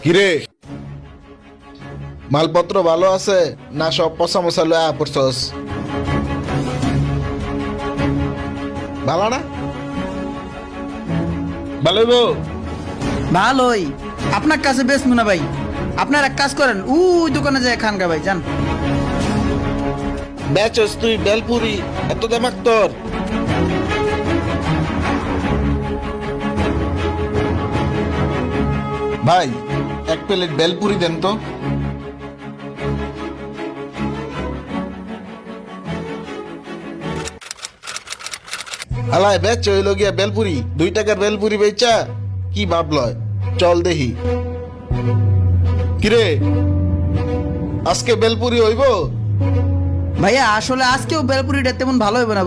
কিরে, মালপত্র ভালো আছে না সব পচা মশা লয়া পড়ছস? ভালো না? ভালো হইবো? ভালোই। আপনার কাছে বেশ মুনা ভাই, আপনার এক কাজ করেন, ওই দোকানে যায় খানকা ভাই, যান। বেচস তুই বেলপুরি, এত দেমাক তোর? ভাই, এক প্লেট বেলপুরি দেন তো। হালায় বেচ হইল গিয়া বেলপুরি, 2 টাকার বেলপুরি বেচা কি ভাবলয়? চল দেখি। কিরে, আজকে বেলপুরি হইব? ভাইয়া আসলে আজকেও বেলপুরিটা তেমন ভালো হবে না।